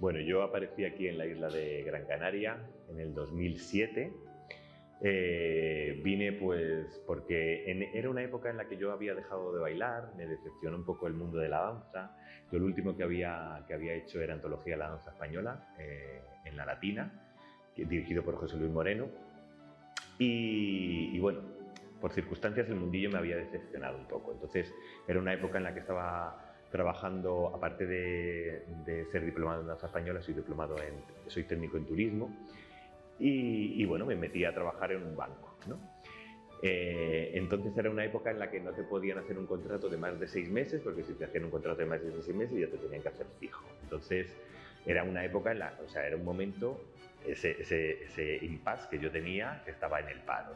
Bueno, yo aparecí aquí en la isla de Gran Canaria en el 2007. Vine pues porque era una época en la que yo había dejado de bailar, me decepcionó un poco el mundo de la danza. Yo lo último que había hecho era Antología de la Danza Española en La Latina, dirigido por José Luis Moreno. Y bueno, por circunstancias el mundillo me había decepcionado un poco. Entonces era una época en la que estaba trabajando, aparte de ser diplomado en danza española, soy técnico en turismo y bueno, me metí a trabajar en un banco, ¿no? Entonces era una época en la que no te podían hacer un contrato de más de 6 meses, porque si te hacían un contrato de más de 6 meses ya te tenían que hacer fijo. Entonces era una época era un momento, ese impasse que yo tenía, que estaba en el paro.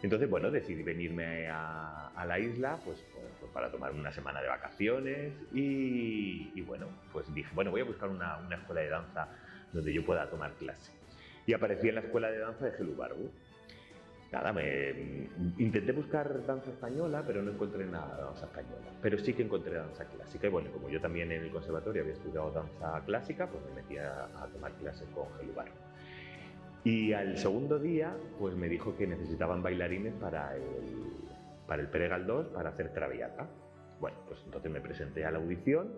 Entonces, bueno, decidí venirme a la isla pues para tomar una semana de vacaciones y bueno, pues dije, bueno, voy a buscar una escuela de danza donde yo pueda tomar clase. Y aparecí en la escuela de danza de Gelu Barbu. Nada, intenté buscar danza española, pero no encontré nada de danza española. Pero sí que encontré danza clásica. Y bueno, como yo también en el conservatorio había estudiado danza clásica, pues me metí a tomar clases con Gelu Barbu. Y al segundo día, pues me dijo que necesitaban bailarines para el Pere Galdós para hacer Traviata. Bueno, pues entonces me presenté a la audición.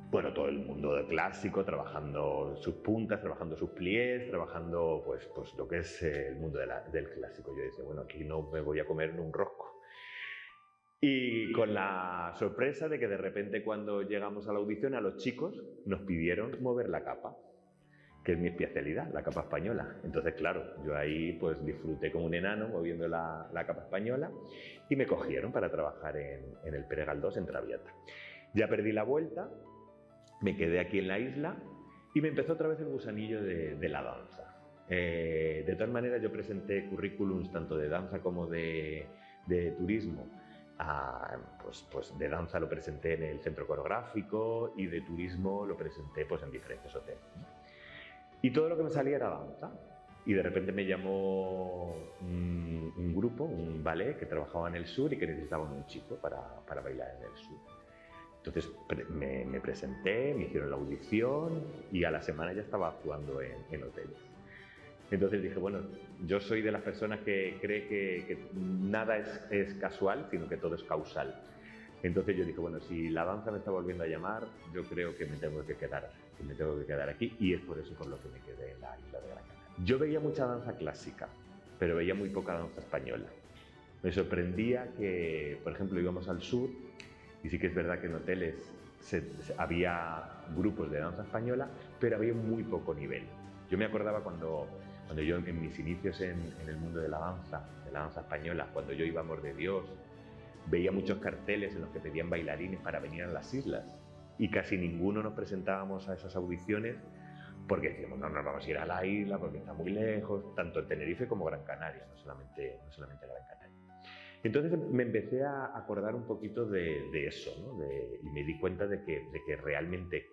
Bueno, todo el mundo de clásico, trabajando sus puntas, trabajando sus pliés, trabajando pues lo que es el mundo del clásico. Yo decía, bueno, aquí no me voy a comer en un rosco. Y con la sorpresa de que de repente cuando llegamos a la audición a los chicos nos pidieron mover la capa, que es mi especialidad, la capa española. Entonces, claro, yo ahí pues disfruté como un enano moviendo la capa española y me cogieron para trabajar en el Pere Galdós en Traviata. Ya perdí la vuelta, me quedé aquí en la isla y me empezó otra vez el gusanillo de la danza. De todas maneras, yo presenté currículums tanto de danza como de turismo. Pues de danza lo presenté en el Centro Coreográfico y de turismo lo presenté pues en diferentes hoteles. Y todo lo que me salía era danza. Y de repente me llamó un grupo, un ballet que trabajaba en el sur y que necesitaban un chico para bailar en el sur. Entonces me presenté, me hicieron la audición y a la semana ya estaba actuando en hoteles. Entonces dije, bueno, yo soy de las personas que cree que nada es casual, sino que todo es causal. Entonces yo dije, bueno, si la danza me está volviendo a llamar, yo creo que me tengo que quedar aquí y es por eso por lo que me quedé en la isla de Gran Canaria. Yo veía mucha danza clásica, pero veía muy poca danza española. Me sorprendía que, por ejemplo, íbamos al sur y sí que es verdad que en hoteles había grupos de danza española, pero había muy poco nivel. Yo me acordaba cuando yo en mis inicios en el mundo de la danza española, cuando yo iba a Amor de Dios, veía muchos carteles en los que pedían bailarines para venir a las islas y casi ninguno nos presentábamos a esas audiciones porque decíamos, no nos vamos a ir a la isla porque está muy lejos, tanto en Tenerife como Gran Canaria, no solamente Gran Canaria. Entonces me empecé a acordar un poquito de eso, ¿no? Y me di cuenta de que realmente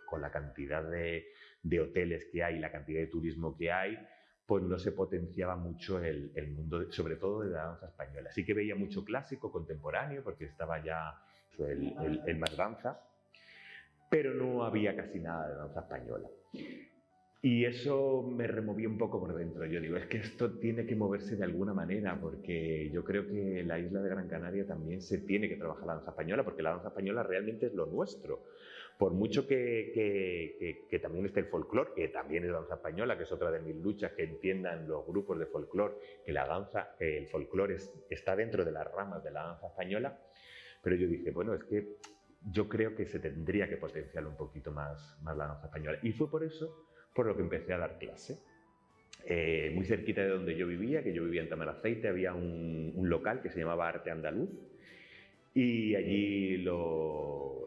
con la cantidad de hoteles que hay, la cantidad de turismo que hay, pues no se potenciaba mucho el mundo, sobre todo de la danza española. Sí que veía mucho clásico, contemporáneo, porque estaba ya el más danza, pero no había casi nada de danza española. Y eso me removió un poco por dentro. Yo digo, es que esto tiene que moverse de alguna manera, porque yo creo que la isla de Gran Canaria también se tiene que trabajar la danza española, porque la danza española realmente es lo nuestro. Por mucho que también esté el folclore, que también es danza española, que es otra de mis luchas, que entiendan los grupos de folclore que el folclore está dentro de las ramas de la danza española, pero yo dije, bueno, es que yo creo que se tendría que potenciar un poquito más la danza española. Y fue por eso por lo que empecé a dar clase. Muy cerquita de donde yo vivía, que yo vivía en Tamaraceite, había un local que se llamaba Arte Andaluz y allí lo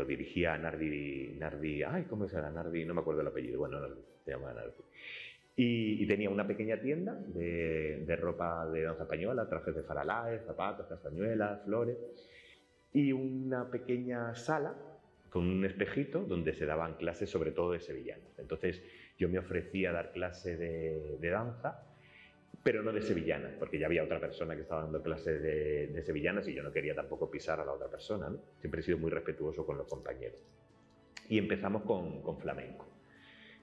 dirigía Nardi, ay, ¿cómo es era? Nardi, no me acuerdo el apellido, bueno, se llama Nardi. Y tenía una pequeña tienda de ropa de danza española, trajes de faralaes, zapatos, castañuelas, flores, y una pequeña sala con un espejito donde se daban clases sobre todo de sevillanas. Entonces yo me ofrecía a dar clase de danza, pero no de sevillanas, porque ya había otra persona que estaba dando clases de sevillanas y yo no quería tampoco pisar a la otra persona, ¿no? Siempre he sido muy respetuoso con los compañeros. y empezamos con flamenco.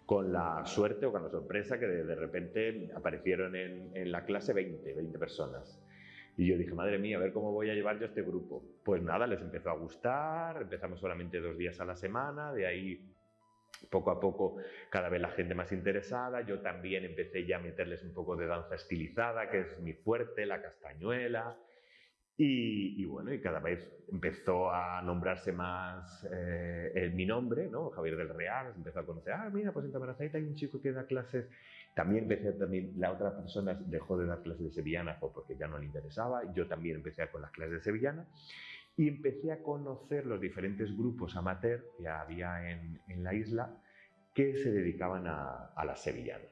Con la suerte o con la sorpresa que de repente aparecieron en la clase 20 personas. Y yo dije, madre mía, a ver cómo voy a llevar yo este grupo. Pues nada, les empezó a gustar, empezamos solamente 2 días a la semana, de ahí poco a poco cada vez la gente más interesada. Yo también empecé ya a meterles un poco de danza estilizada, que es mi fuerte, la castañuela. Y bueno, y cada vez empezó a nombrarse más mi nombre, ¿no? Javier del Real, empezó a conocer, mira, pues en Tamaraceite hay un chico que da clases. También la otra persona dejó de dar clases de sevillana porque ya no le interesaba. Yo también empecé con las clases de sevillana y empecé a conocer los diferentes grupos amateur que había en la isla que se dedicaban a las sevillanas.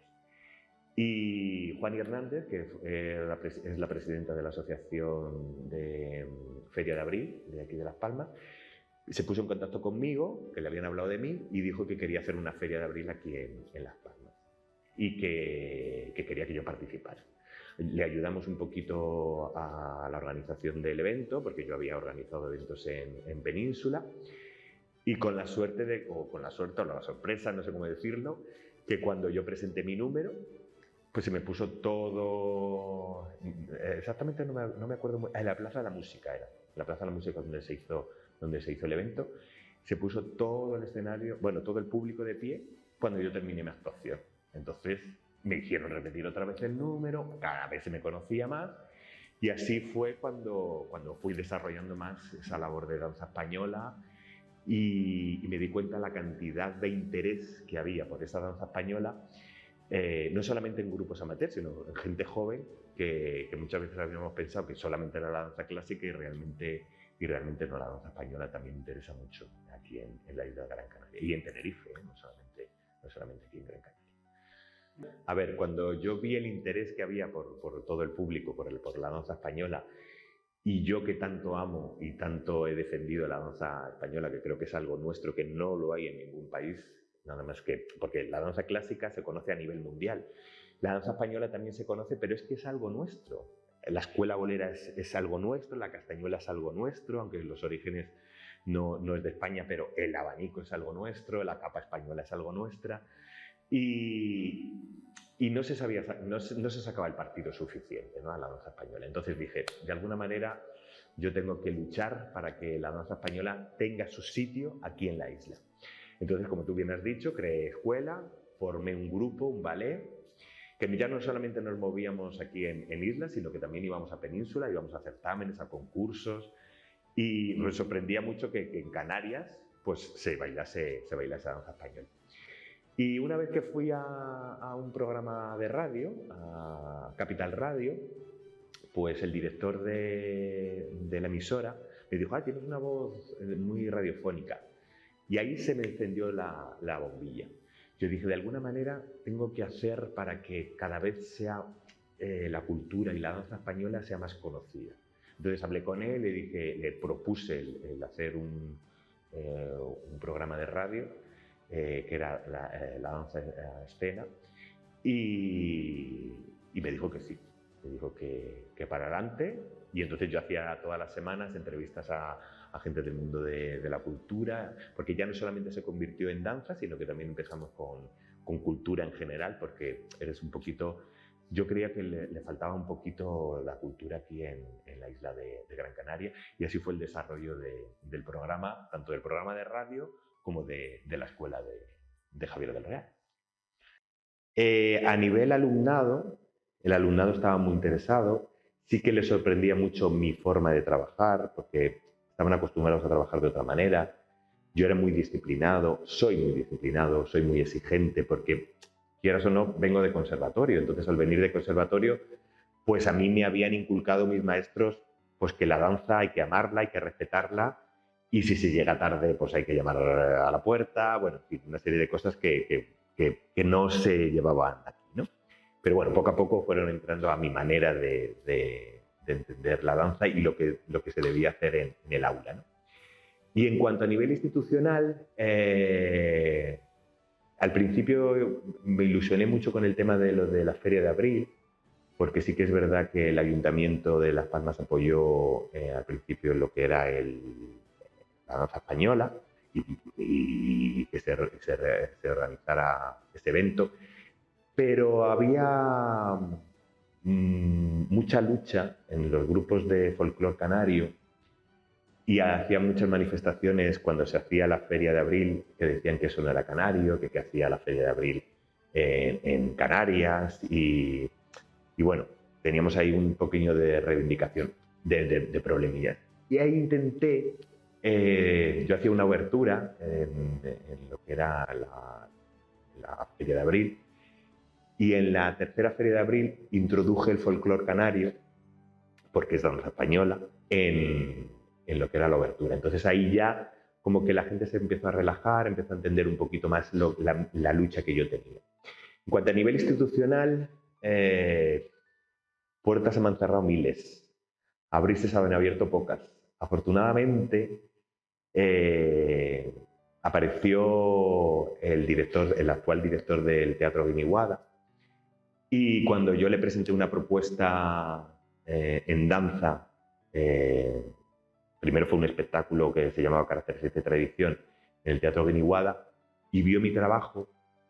Y Juani Hernández, que es la presidenta de la Asociación de Feria de Abril, de aquí de Las Palmas, se puso en contacto conmigo, que le habían hablado de mí, y dijo que quería hacer una Feria de Abril aquí en Las Palmas y que quería que yo participara. Le ayudamos un poquito a la organización del evento, porque yo había organizado eventos en Península, y con la suerte, o la sorpresa, no sé cómo decirlo, que cuando yo presenté mi número, pues se me puso todo, exactamente no me acuerdo, en la Plaza de la Música era, la Plaza de la Música donde se hizo el evento, se puso todo el escenario, bueno, todo el público de pie cuando yo terminé mi actuación. Entonces me hicieron repetir otra vez el número, cada vez se me conocía más, y así fue cuando fui desarrollando más esa labor de danza española y me di cuenta de la cantidad de interés que había por esa danza española. No solamente en grupos amateurs, sino en gente joven que muchas veces habíamos pensado que solamente era la danza clásica y realmente no, la danza española también interesa mucho aquí en la isla de Gran Canaria y en Tenerife, no solamente aquí en Gran Canaria. A ver, cuando yo vi el interés que había por todo el público, por la danza española, y yo que tanto amo y tanto he defendido la danza española, que creo que es algo nuestro que no lo hay en ningún país, nada más que porque la danza clásica se conoce a nivel mundial. La danza española también se conoce, pero es que es algo nuestro. La escuela bolera es algo nuestro, la castañuela es algo nuestro, aunque los orígenes no es de España, pero el abanico es algo nuestro, la capa española es algo nuestra. Y no se sacaba el partido suficiente, ¿no?, a la danza española. Entonces dije, de alguna manera yo tengo que luchar para que la danza española tenga su sitio aquí en la isla. Entonces, como tú bien has dicho, creé escuela, formé un grupo, un ballet, que ya no solamente nos movíamos aquí en islas, sino que también íbamos a Península, íbamos a certámenes, a concursos, y nos sorprendía mucho que en Canarias pues, se bailase danza española. Y una vez que fui a un programa de radio, a Capital Radio, pues el director de la emisora me dijo, tienes una voz muy radiofónica. Y ahí se me encendió la bombilla. Yo dije, de alguna manera tengo que hacer para que cada vez sea la cultura y la danza española sea más conocida. Entonces hablé con él, le propuse el hacer un programa de radio, que era la danza escena, y me dijo que sí. Me dijo que para adelante, y entonces yo hacía todas las semanas entrevistas a gente del mundo de la cultura, porque ya no solamente se convirtió en danza, sino que también empezamos con cultura en general, porque eres un poquito... Yo creía que le faltaba un poquito la cultura aquí en la isla de Gran Canaria, y así fue el desarrollo del programa, tanto del programa de radio como de la escuela de Javier del Real. A nivel alumnado, el alumnado estaba muy interesado, sí que les sorprendía mucho mi forma de trabajar, porque estaban acostumbrados a trabajar de otra manera. Yo era muy disciplinado, soy muy exigente, porque quieras o no, vengo de conservatorio. Entonces, al venir de conservatorio, pues a mí me habían inculcado mis maestros pues que la danza hay que amarla, hay que respetarla, y si se llega tarde, pues hay que llamar a la puerta, bueno, en fin, una serie de cosas que no se llevaban aquí, ¿no? Pero bueno, poco a poco fueron entrando a mi manera de entender la danza y lo que se debía hacer en el aula, ¿no? Y en cuanto a nivel institucional, al principio me ilusioné mucho con el tema de lo de la Feria de Abril, porque sí que es verdad que el Ayuntamiento de Las Palmas apoyó al principio lo que era la danza española, y que se organizara ese evento. Pero había mucha lucha en los grupos de folclore canario y hacían muchas manifestaciones cuando se hacía la Feria de Abril, que decían que eso no era canario, que hacía la Feria de Abril en Canarias y bueno, teníamos ahí un poquillo de reivindicación, de problemillas. Y ahí intenté, yo hacía una obertura en lo que era la Feria de Abril, y en la tercera Feria de Abril introduje el folclore canario, porque es danza española, en lo que era la obertura. Entonces ahí ya como que la gente se empezó a relajar, empezó a entender un poquito más la lucha que yo tenía. En cuanto a nivel institucional, puertas se me han cerrado miles, abrirse se han abierto pocas. Afortunadamente, apareció el actual director del Teatro Guiniguada, y cuando yo le presenté una propuesta en danza, primero fue un espectáculo que se llamaba Caracteres de Tradición en el Teatro Guiniguada, y vio mi trabajo,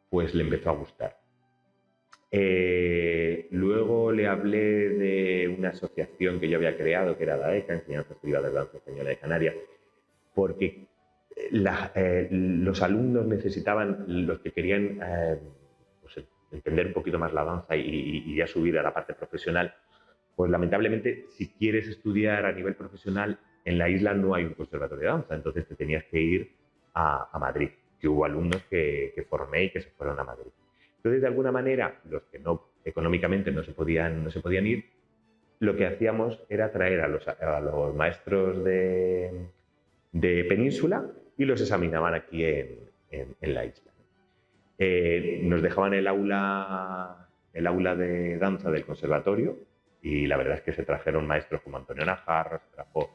pues le empezó a gustar. Luego le hablé de una asociación que yo había creado, que era DAECA, Enseñanzas Privadas de Danza Española de Canarias, porque los alumnos necesitaban, los que querían pues entender un poquito más la danza y ya subir a la parte profesional, pues lamentablemente si quieres estudiar a nivel profesional en la isla no hay un conservatorio de danza, entonces te tenías que ir a Madrid, que hubo alumnos que formé y que se fueron a Madrid. Entonces, de alguna manera, los que no económicamente no se podían ir, lo que hacíamos era traer a los maestros de Península y los examinaban aquí en la isla. Nos dejaban el aula de danza del conservatorio, y la verdad es que se trajeron maestros como Antonio Najarro, se trajo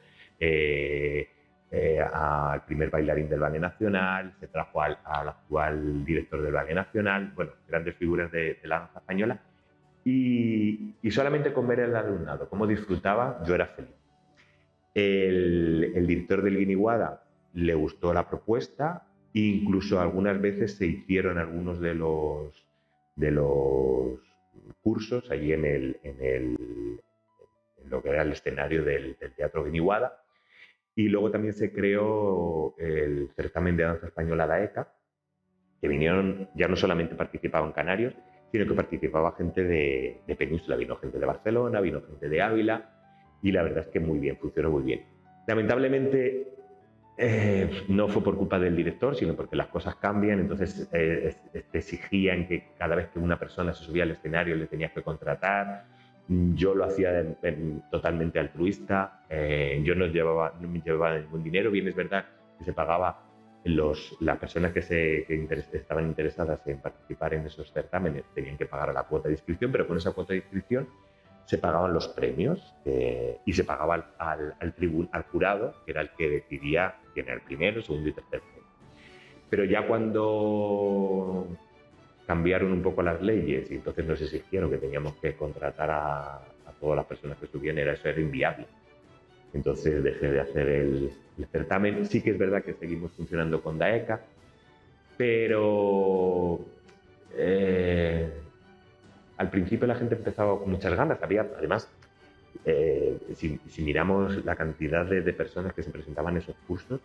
al primer bailarín del Ballet Nacional, se trajo al actual director del Ballet Nacional, bueno, grandes figuras de la danza española, y solamente con ver el alumnado, cómo disfrutaba, yo era feliz. El director del Guiniguada le gustó la propuesta, e incluso algunas veces se hicieron algunos de los cursos allí en lo que era el escenario del Teatro Guiniguada. Y luego también se creó el certamen de danza española DAECA, que vinieron, ya no solamente participaban canarios, sino que participaba gente de Península, vino gente de Barcelona, vino gente de Ávila, y la verdad es que muy bien, funcionó muy bien. Lamentablemente no fue por culpa del director, sino porque las cosas cambian, entonces te exigían que cada vez que una persona se subía al escenario le tenías que contratar. Yo lo hacía totalmente altruista, yo no me llevaba ningún dinero, bien es verdad que se pagaba, las personas que estaban interesadas en participar en esos certámenes tenían que pagar la cuota de inscripción, pero con esa cuota de inscripción se pagaban los premios y se pagaba al jurado, que era el que decidía quién era el primero, segundo y tercer premio. Pero ya cuando cambiaron un poco las leyes y entonces nos exigieron que teníamos que contratar a todas las personas que subían, eso era inviable. Entonces dejé de hacer el certamen. Sí que es verdad que seguimos funcionando con DAECA, pero al principio la gente empezaba con muchas ganas. Además, si miramos la cantidad de personas que se presentaban en esos cursos,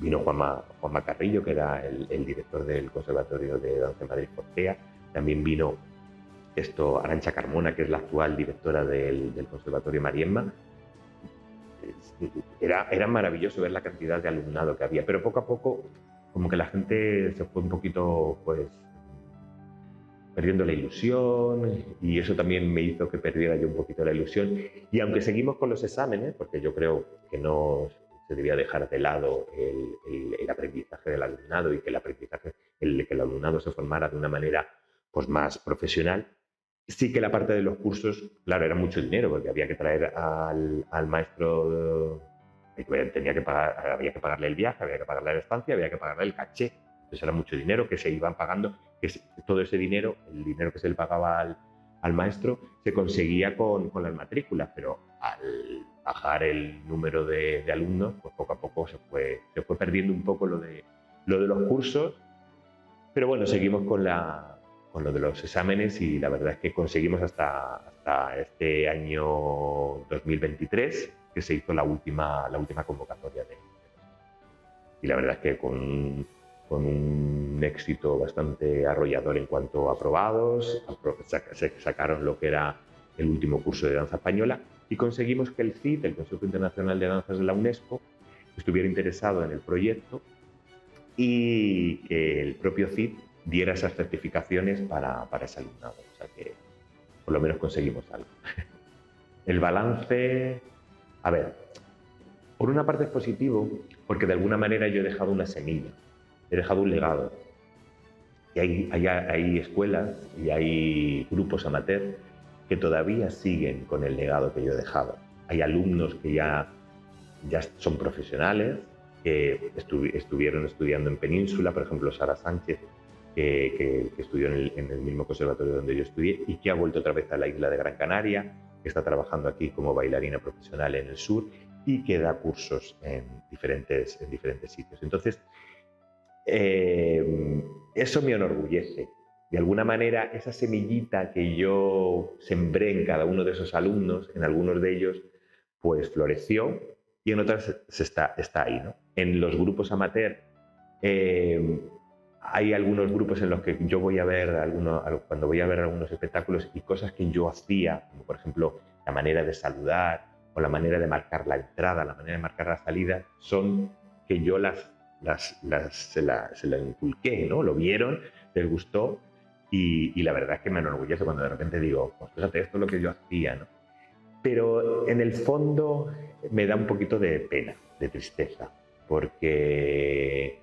vino Juanma Carrillo, que era el director del Conservatorio de Danza de Madrid Cortea. También vino Arantxa Carmona, que es la actual directora del Conservatorio Mariemma. Era maravilloso ver la cantidad de alumnado que había, pero poco a poco como que la gente se fue un poquito pues perdiendo la ilusión, y eso también me hizo que perdiera yo un poquito la ilusión. Y aunque seguimos con los exámenes, porque yo creo que no se debía dejar de lado el aprendizaje del alumnado y que el alumnado se formara de una manera pues más profesional, sí que la parte de los cursos, claro, era mucho dinero, porque había que traer al maestro, había que pagarle el viaje, había que pagarle la estancia, había que pagarle el caché. Entonces era mucho dinero que se iban pagando, que todo ese dinero, el dinero que se le pagaba al maestro, se conseguía con las matrículas, pero al bajar el número de alumnos, pues poco a poco se fue perdiendo un poco lo de lo de los cursos, pero bueno, seguimos con lo de los exámenes y la verdad es que conseguimos hasta este año 2023 que se hizo la última convocatoria y la verdad es que con un éxito bastante arrollador en cuanto a aprobados, se sacaron lo que era el último curso de danza española y conseguimos que el CID, el Consejo Internacional de Danzas de la UNESCO, estuviera interesado en el proyecto y que el propio CID diera esas certificaciones para ese alumnado. O sea que por lo menos conseguimos algo. El balance, a ver, por una parte es positivo porque de alguna manera yo he dejado una semilla, he dejado un legado. Y hay escuelas y hay grupos amateur que todavía siguen con el legado que yo he dejado. Hay alumnos que ya son profesionales, que estuvieron estudiando en Península, por ejemplo, Sara Sánchez, que estudió en el mismo conservatorio donde yo estudié y que ha vuelto otra vez a la isla de Gran Canaria, que está trabajando aquí como bailarina profesional en el sur y que da cursos en diferentes sitios. Entonces, eso me enorgullece. De alguna manera, esa semillita que yo sembré en cada uno de esos alumnos, en algunos de ellos, pues floreció y en otras está ahí, ¿no? En los grupos amateur hay algunos grupos en los que yo voy a ver cuando voy a ver algunos espectáculos y cosas que yo hacía, como por ejemplo la manera de saludar o la manera de marcar la entrada, la manera de marcar la salida, son que yo se la inculqué, ¿no? Lo vieron, les gustó y la verdad es que me enorgullece cuando de repente digo, pues fíjate, esto es lo que yo hacía, ¿no? Pero en el fondo me da un poquito de pena, de tristeza, porque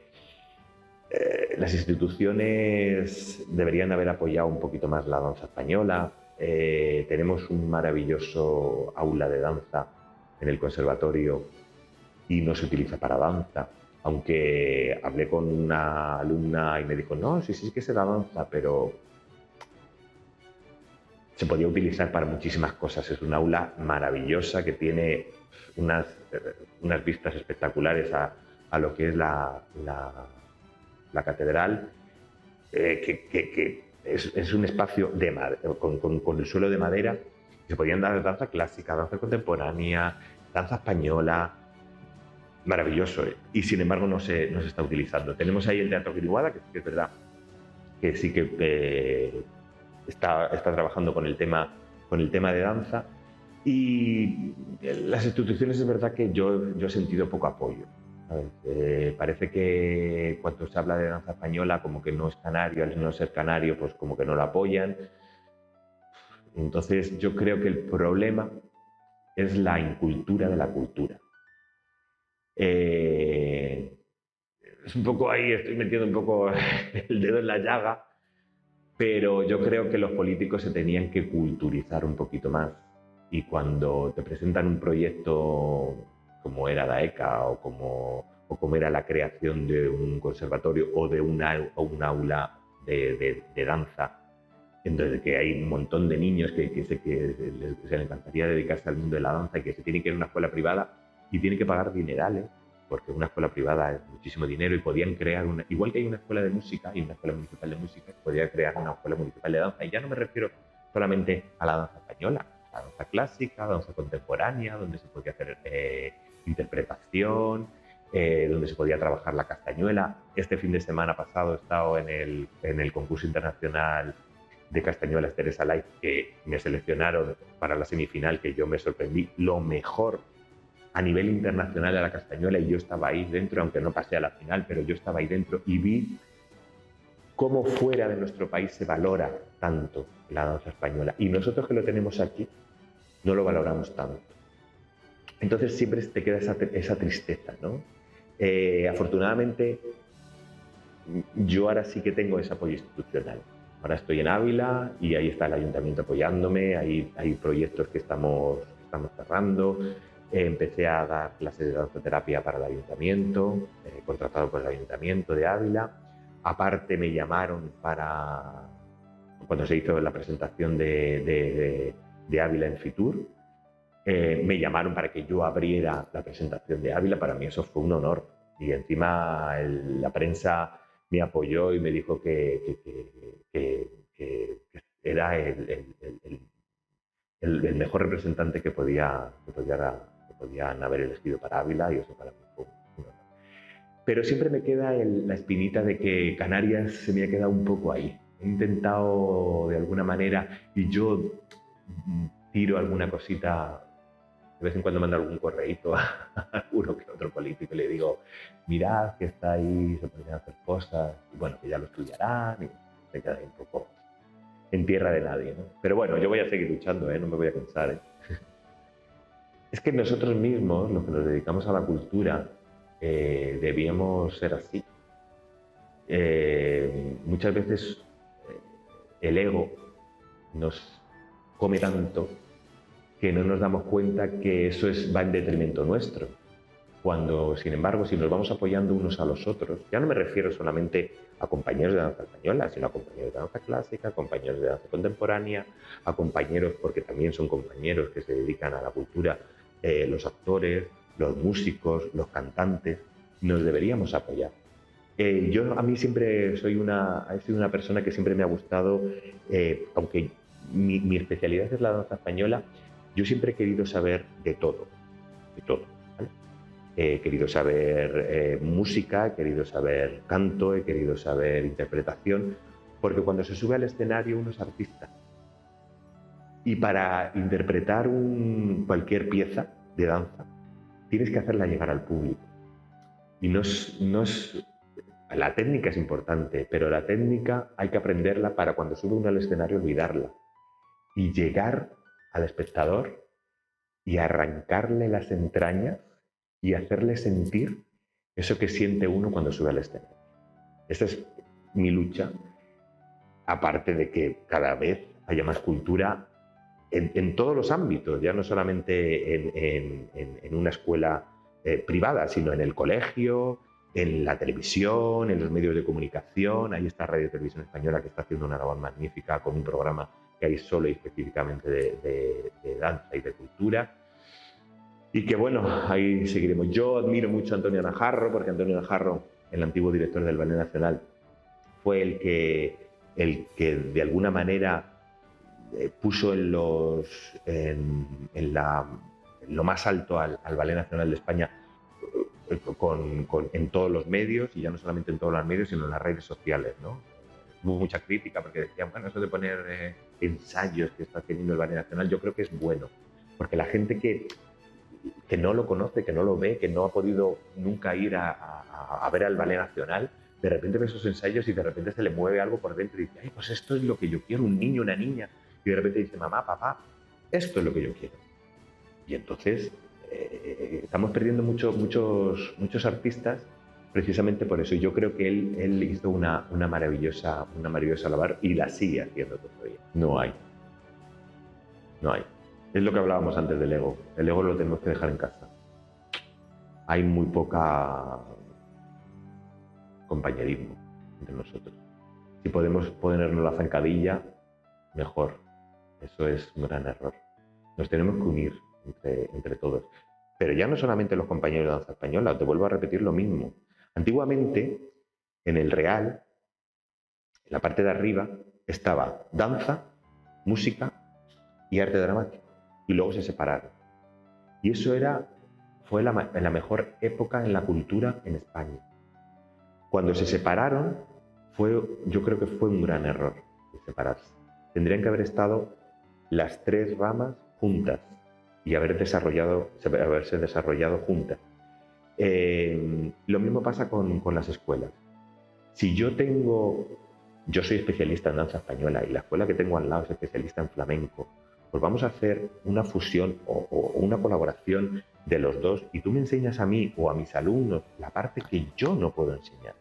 las instituciones deberían haber apoyado un poquito más la danza española. Tenemos un maravilloso aula de danza en el conservatorio y no se utiliza para danza. Aunque hablé con una alumna y me dijo, no, sí que se da danza, pero se podía utilizar para muchísimas cosas. Es un aula maravillosa que tiene unas vistas espectaculares a lo que es la catedral, que es un espacio con el suelo de madera. Se podían dar danza clásica, danza contemporánea, danza española, maravilloso, y sin embargo no se está utilizando. Tenemos ahí el Teatro Guiriguada, que es verdad que sí que está trabajando con el tema de danza, y las instituciones es verdad que yo he sentido poco apoyo. Parece que cuando se habla de danza española como que no es canario, al no ser canario pues como que no lo apoyan. Entonces yo creo que el problema es la incultura de la cultura. Es un poco ahí, estoy metiendo un poco el dedo en la llaga, pero yo creo que los políticos se tenían que culturizar un poquito más. Y cuando te presentan un proyecto como era DAECA o como era la creación de un conservatorio o de un aula de danza, entonces que hay un montón de niños que les encantaría dedicarse al mundo de la danza y que se tienen que ir a una escuela privada y tienen que pagar dinerales, porque una escuela privada es muchísimo dinero, y podían crear igual que hay una escuela de música y una escuela municipal de música, podían crear una escuela municipal de danza. Y ya no me refiero solamente a la danza española, a la danza clásica, la danza contemporánea, donde se podía hacer interpretación, donde se podía trabajar la castañuela. Este fin de semana pasado he estado en el concurso internacional de castañuelas Teresa Light, que me seleccionaron para la semifinal, que yo me sorprendí, lo mejor a nivel internacional a la castañuela, y yo estaba ahí dentro, aunque no pasé a la final, pero yo estaba ahí dentro y vi cómo fuera de nuestro país se valora tanto la danza española, y nosotros que lo tenemos aquí no lo valoramos tanto. Entonces siempre te queda esa tristeza, ¿no? Afortunadamente yo ahora sí que tengo ese apoyo institucional. Ahora estoy en Ávila y ahí está el ayuntamiento apoyándome, hay proyectos que estamos cerrando. Empecé a dar clases de danzoterapia para el ayuntamiento, contratado por el ayuntamiento de Ávila. Aparte me llamaron cuando se hizo la presentación de Ávila en Fitur, me llamaron para que yo abriera la presentación de Ávila. Para mí eso fue un honor. Y encima la prensa me apoyó y me dijo que era el mejor representante que podían haber elegido para Ávila, y eso para mí fue un honor. Pero siempre me queda la espinita de que Canarias se me ha quedado un poco ahí. He intentado de alguna manera, y yo tiro alguna cosita, de vez en cuando mando algún correíto a uno que otro político y le digo, mirad que está ahí, se podrían hacer cosas, y bueno, que ya lo estudiarán, y se queda ahí un poco en tierra de nadie, ¿no? Pero bueno, yo voy a seguir luchando, no me voy a cansar. Es que nosotros mismos, los que nos dedicamos a la cultura, debíamos ser así. Muchas veces el ego nos come tanto que no nos damos cuenta que eso va en detrimento nuestro. Cuando, sin embargo, si nos vamos apoyando unos a los otros, ya no me refiero solamente a compañeros de danza española, sino a compañeros de danza clásica, a compañeros de danza contemporánea, a compañeros, porque también son compañeros que se dedican a la cultura, los actores, los músicos, los cantantes, nos deberíamos apoyar. A mí siempre he sido una persona que siempre me ha gustado, aunque mi especialidad es la danza española, yo siempre he querido saber de todo, ¿vale? He querido saber música, he querido saber canto, he querido saber interpretación, porque cuando se sube al escenario uno es artista. Y para interpretar cualquier pieza de danza, tienes que hacerla llegar al público. Y la técnica es importante, pero la técnica hay que aprenderla para cuando sube uno al escenario olvidarla. Y llegar al espectador y arrancarle las entrañas y hacerle sentir eso que siente uno cuando sube al escenario. Esa es mi lucha, aparte de que cada vez haya más cultura en todos los ámbitos, ya no solamente en una escuela privada, sino en el colegio, en la televisión, en los medios de comunicación. Ahí está Radio Televisión Española, que está haciendo una labor magnífica con un programa que hay solo y específicamente de danza y de cultura. Y que bueno, ahí seguiremos. Yo admiro mucho a Antonio Najarro, porque Antonio Najarro, el antiguo director del Ballet Nacional, fue el que de alguna manera puso en lo más alto al Ballet Nacional de España en todos los medios, y ya no solamente en todos los medios, sino en las redes sociales, ¿no? Hubo mucha crítica porque decían, bueno, eso de poner ensayos que está teniendo el Ballet Nacional, yo creo que es bueno, porque la gente que no lo conoce, que no lo ve, que no ha podido nunca ir a ver al Ballet Nacional, de repente ve esos ensayos y de repente se le mueve algo por dentro y dice, ay, pues esto es lo que yo quiero, un niño, una niña. Y de repente dice, mamá, papá, esto es lo que yo quiero. Y entonces estamos perdiendo muchos artistas precisamente por eso. Y yo creo que él hizo una maravillosa labor y la sigue haciendo todavía. No hay. Es lo que hablábamos antes del ego. El ego lo tenemos que dejar en casa. Hay muy poca compañerismo entre nosotros. Si podemos ponernos la zancadilla, mejor. Eso es un gran error. Nos tenemos que unir entre todos. Pero ya no solamente los compañeros de danza española, te vuelvo a repetir lo mismo. Antiguamente, en el Real, en la parte de arriba, estaba danza, música y arte dramático. Y luego se separaron. Y eso fue la mejor época en la cultura en España. Cuando se separaron, yo creo que fue un gran error separarse. Tendrían que haber estado las tres ramas juntas y haberse desarrollado juntas. Lo mismo pasa con las escuelas. Si yo soy especialista en danza española y la escuela que tengo al lado es especialista en flamenco, pues vamos a hacer una fusión o una colaboración de los dos, y tú me enseñas a mí o a mis alumnos la parte que yo no puedo enseñar.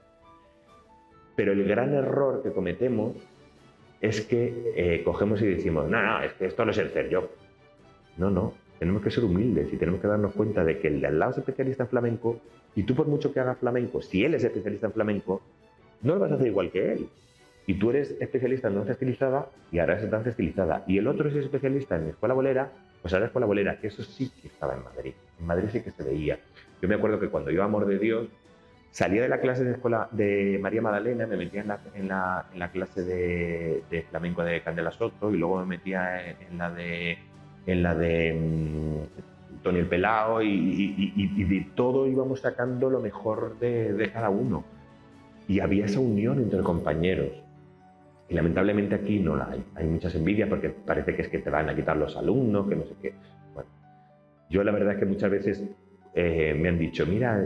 Pero el gran error que cometemos es que cogemos y decimos, no, es que esto lo sé hacer yo. No, tenemos que ser humildes y tenemos que darnos cuenta de que el de al lado es especialista en flamenco, y tú, por mucho que hagas flamenco, si él es especialista en flamenco, no lo vas a hacer igual que él. Y tú eres especialista en danza estilizada y harás danza estilizada. Y el otro es especialista en escuela bolera, pues hará escuela bolera, que eso sí que estaba en Madrid. En Madrid sí que se veía. Yo me acuerdo que cuando iba a Amor de Dios, Salía de la clase de escuela de María Magdalena, me metía en la clase de flamenco de Candela Soto y luego me metía en la de Tony el Pelao y de todo íbamos sacando lo mejor de cada uno. Y había esa unión entre compañeros. Y lamentablemente aquí no la hay. Hay muchas envidias porque parece que es que te van a quitar los alumnos, que no sé qué. Bueno, yo la verdad es que muchas veces me han dicho, mira,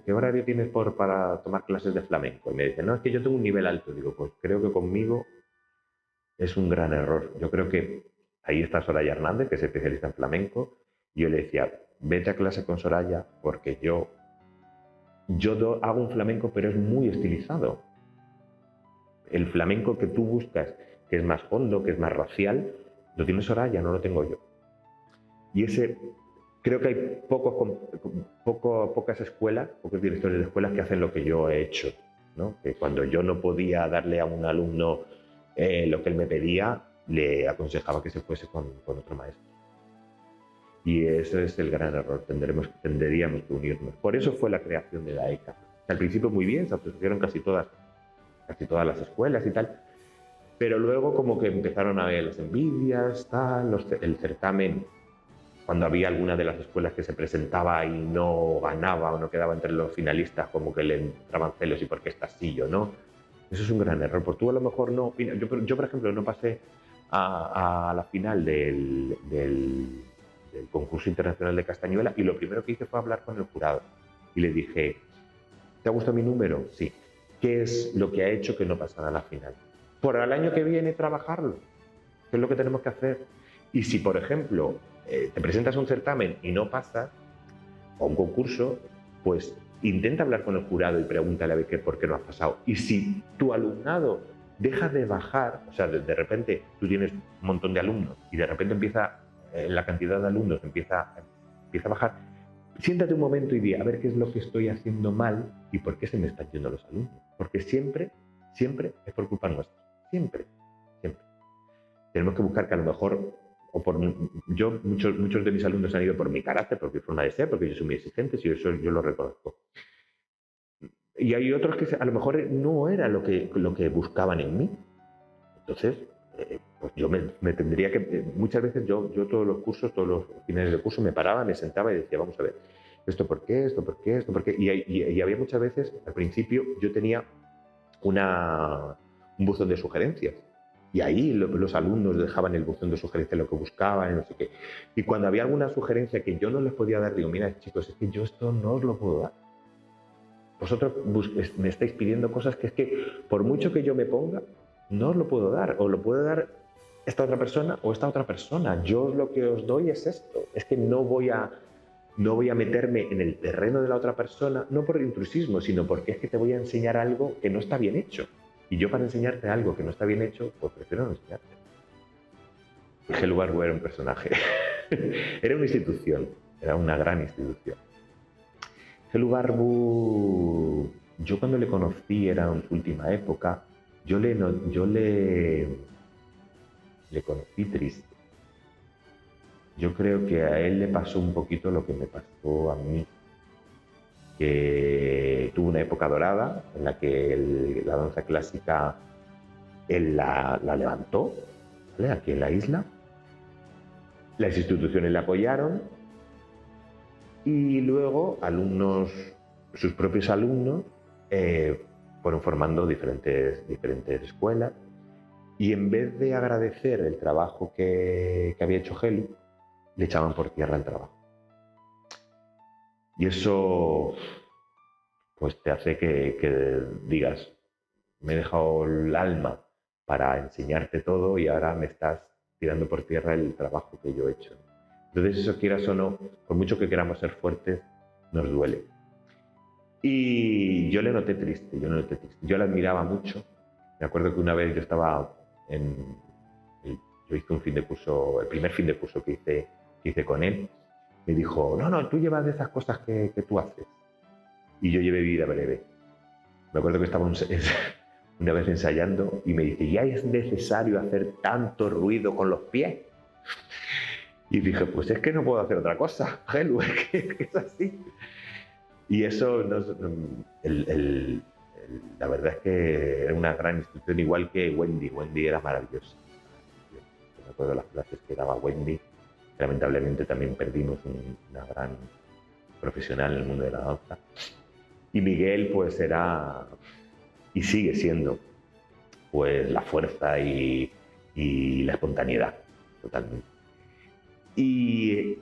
¿qué horario tienes para tomar clases de flamenco? Y me dicen, no, es que yo tengo un nivel alto. Digo, pues creo que conmigo es un gran error. Yo creo que ahí está Soraya Hernández, que es especialista en flamenco, y yo le decía, vete a clase con Soraya porque yo hago un flamenco, pero es muy estilizado. El flamenco que tú buscas, que es más hondo, que es más racial, lo tiene Soraya, no lo tengo yo. Y creo que hay pocas escuelas, pocos directores de escuelas que hacen lo que yo he hecho, ¿no? Que cuando yo no podía darle a un alumno lo que él me pedía, le aconsejaba que se fuese con otro maestro. Y ese es el gran error, tendríamos que unirnos. Por eso fue la creación de la ECA. Al principio muy bien, se asociaron casi todas las escuelas y tal, pero luego como que empezaron a ver las envidias, el certamen, cuando había alguna de las escuelas que se presentaba y no ganaba o no quedaba entre los finalistas, como que le entraban celos y por qué estás así, yo no. Eso es un gran error, porque tú a lo mejor no... Yo por ejemplo, no pasé a la final del concurso internacional de Castañuela y lo primero que hice fue hablar con el jurado y le dije, ¿te ha gustado mi número? Sí. ¿Qué es lo que ha hecho que no pasara a la final? Por el año que viene trabajarlo, ¿qué es lo que tenemos que hacer? Y si, por ejemplo, te presentas a un certamen y no pasas, o un concurso, pues intenta hablar con el jurado y pregúntale a ver por qué no has pasado. Y si tu alumnado deja de bajar, o sea, de repente tú tienes un montón de alumnos y de repente empieza la cantidad de alumnos empieza a bajar, siéntate un momento y di, a ver qué es lo que estoy haciendo mal y por qué se me están yendo los alumnos. Porque siempre es por culpa nuestra. Siempre. Tenemos que buscar que a lo mejor, muchos de mis alumnos han ido por mi carácter, por mi forma de ser, porque yo soy muy exigente y eso yo lo reconozco. Y hay otros que a lo mejor no era lo que buscaban en mí. Entonces, pues yo me tendría que... Muchas veces yo todos los finales de curso me paraba, me sentaba y decía, vamos a ver, ¿esto por qué? ¿Esto por qué? ¿Esto por qué? Y había muchas veces, al principio, yo tenía un buzón de sugerencias. Y ahí los alumnos dejaban el buzón de sugerencias lo que buscaban, no sé qué. Y cuando había alguna sugerencia que yo no les podía dar, digo, mira, chicos, es que yo esto no os lo puedo dar. Vosotros me estáis pidiendo cosas que es que, por mucho que yo me ponga, no os lo puedo dar. O lo puede dar esta otra persona o esta otra persona. Yo lo que os doy es esto. Es que no voy a meterme en el terreno de la otra persona, no por intrusismo, sino porque es que te voy a enseñar algo que no está bien hecho. Y yo para enseñarte algo que no está bien hecho, pues prefiero no enseñarte. Gelu Barbu era un personaje. Era una institución, era una gran institución. Gelu Barbu, yo cuando le conocí, era en su última época, yo le conocí triste. Yo creo que a él le pasó un poquito lo que me pasó a mí, que tuvo una época dorada en la que la danza clásica él la levantó, ¿vale? Aquí en la isla. Las instituciones le apoyaron y luego sus propios alumnos fueron formando diferentes escuelas y en vez de agradecer el trabajo que había hecho Gelu, le echaban por tierra el trabajo. Y eso pues te hace que digas, me he dejado el alma para enseñarte todo y ahora me estás tirando por tierra el trabajo que yo he hecho. Entonces eso, quieras o no, por mucho que queramos ser fuertes, nos duele. Y yo le noté triste. Yo le admiraba mucho. Me acuerdo que una vez yo hice un fin de curso, el primer fin de curso que hice con él, me dijo, no, tú llevas de esas cosas que tú haces. Y yo llevé vida breve. Me acuerdo que estaba una vez ensayando y me dice, ¿ya es necesario hacer tanto ruido con los pies? Y dije, pues es que no puedo hacer otra cosa, Gelu, es que es así. Y eso, la verdad es que era una gran institución, igual que Wendy. Wendy era maravillosa. Yo me acuerdo de las clases que daba Wendy. Lamentablemente también perdimos una gran profesional en el mundo de la danza. Y Miguel pues era, y sigue siendo, pues la fuerza y la espontaneidad, totalmente. Y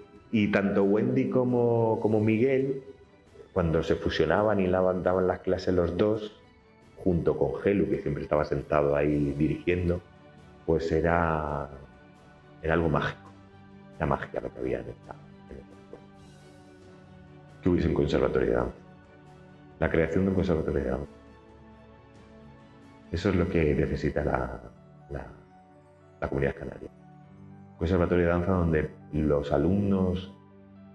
tanto Wendy como Miguel, cuando se fusionaban y daban las clases los dos, junto con Gelu, que siempre estaba sentado ahí dirigiendo, pues era algo mágico, la magia lo que había en esta escuela. Que hubiese un conservatorio de danza, la creación de un conservatorio de danza. Eso es lo que necesita la comunidad canaria. Un conservatorio de danza donde los alumnos,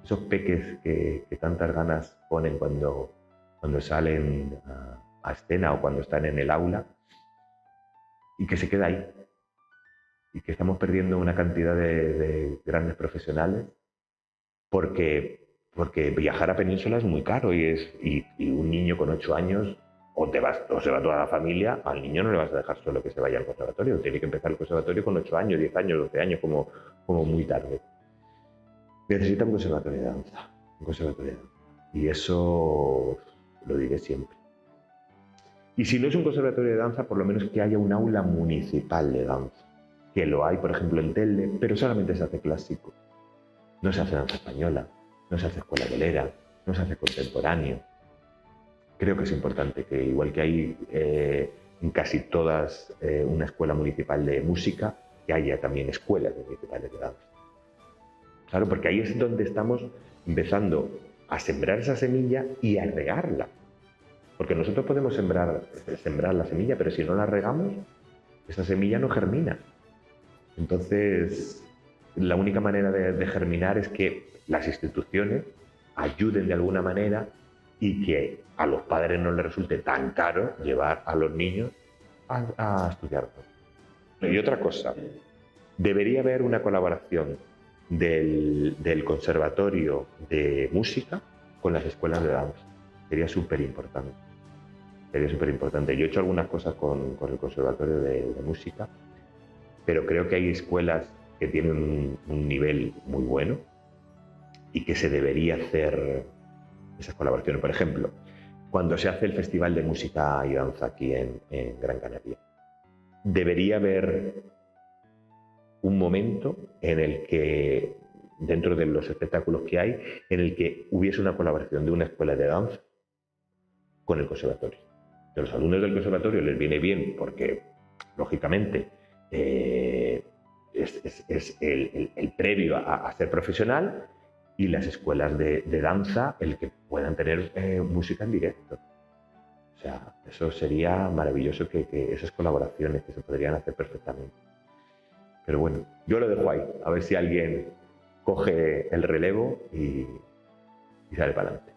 esos peques que tantas ganas ponen cuando salen a escena o cuando están en el aula, y que se queda ahí. Y que estamos perdiendo una cantidad de grandes profesionales porque viajar a Península es muy caro y un niño con 8 años o se va toda la familia, al niño no le vas a dejar solo que se vaya al conservatorio, tiene que empezar el conservatorio con 8 años, 10 años, 12 años, como muy tarde. Necesita un conservatorio de danza, y eso lo diré siempre. Y si no es un conservatorio de danza, por lo menos que haya un aula municipal de danza, que lo hay, por ejemplo, en Telde, pero solamente se hace clásico. No se hace danza española, no se hace escuela bolera, no se hace contemporáneo. Creo que es importante que, igual que hay en casi todas una escuela municipal de música, que haya también escuelas municipales de danza. Claro, porque ahí es donde estamos empezando a sembrar esa semilla y a regarla. Porque nosotros podemos sembrar la semilla, pero si no la regamos, esa semilla no germina. Entonces, la única manera de germinar es que las instituciones ayuden de alguna manera y que a los padres no les resulte tan caro llevar a los niños a estudiar. Y otra cosa, debería haber una colaboración del Conservatorio de Música con las escuelas de danza. Sería súper importante. Yo he hecho algunas cosas con el Conservatorio de Música, pero creo que hay escuelas que tienen un nivel muy bueno y que se debería hacer esas colaboraciones. Por ejemplo, cuando se hace el Festival de Música y Danza aquí en Gran Canaria, debería haber un momento en el que, dentro de los espectáculos que hay, en el que hubiese una colaboración de una escuela de danza con el conservatorio. A los alumnos del conservatorio les viene bien porque, lógicamente, es el previo a ser profesional, y las escuelas de danza el que puedan tener música en directo. O sea, eso sería maravilloso, que esas colaboraciones que se podrían hacer perfectamente. Pero bueno, yo lo dejo ahí, a ver si alguien coge el relevo y sale para adelante.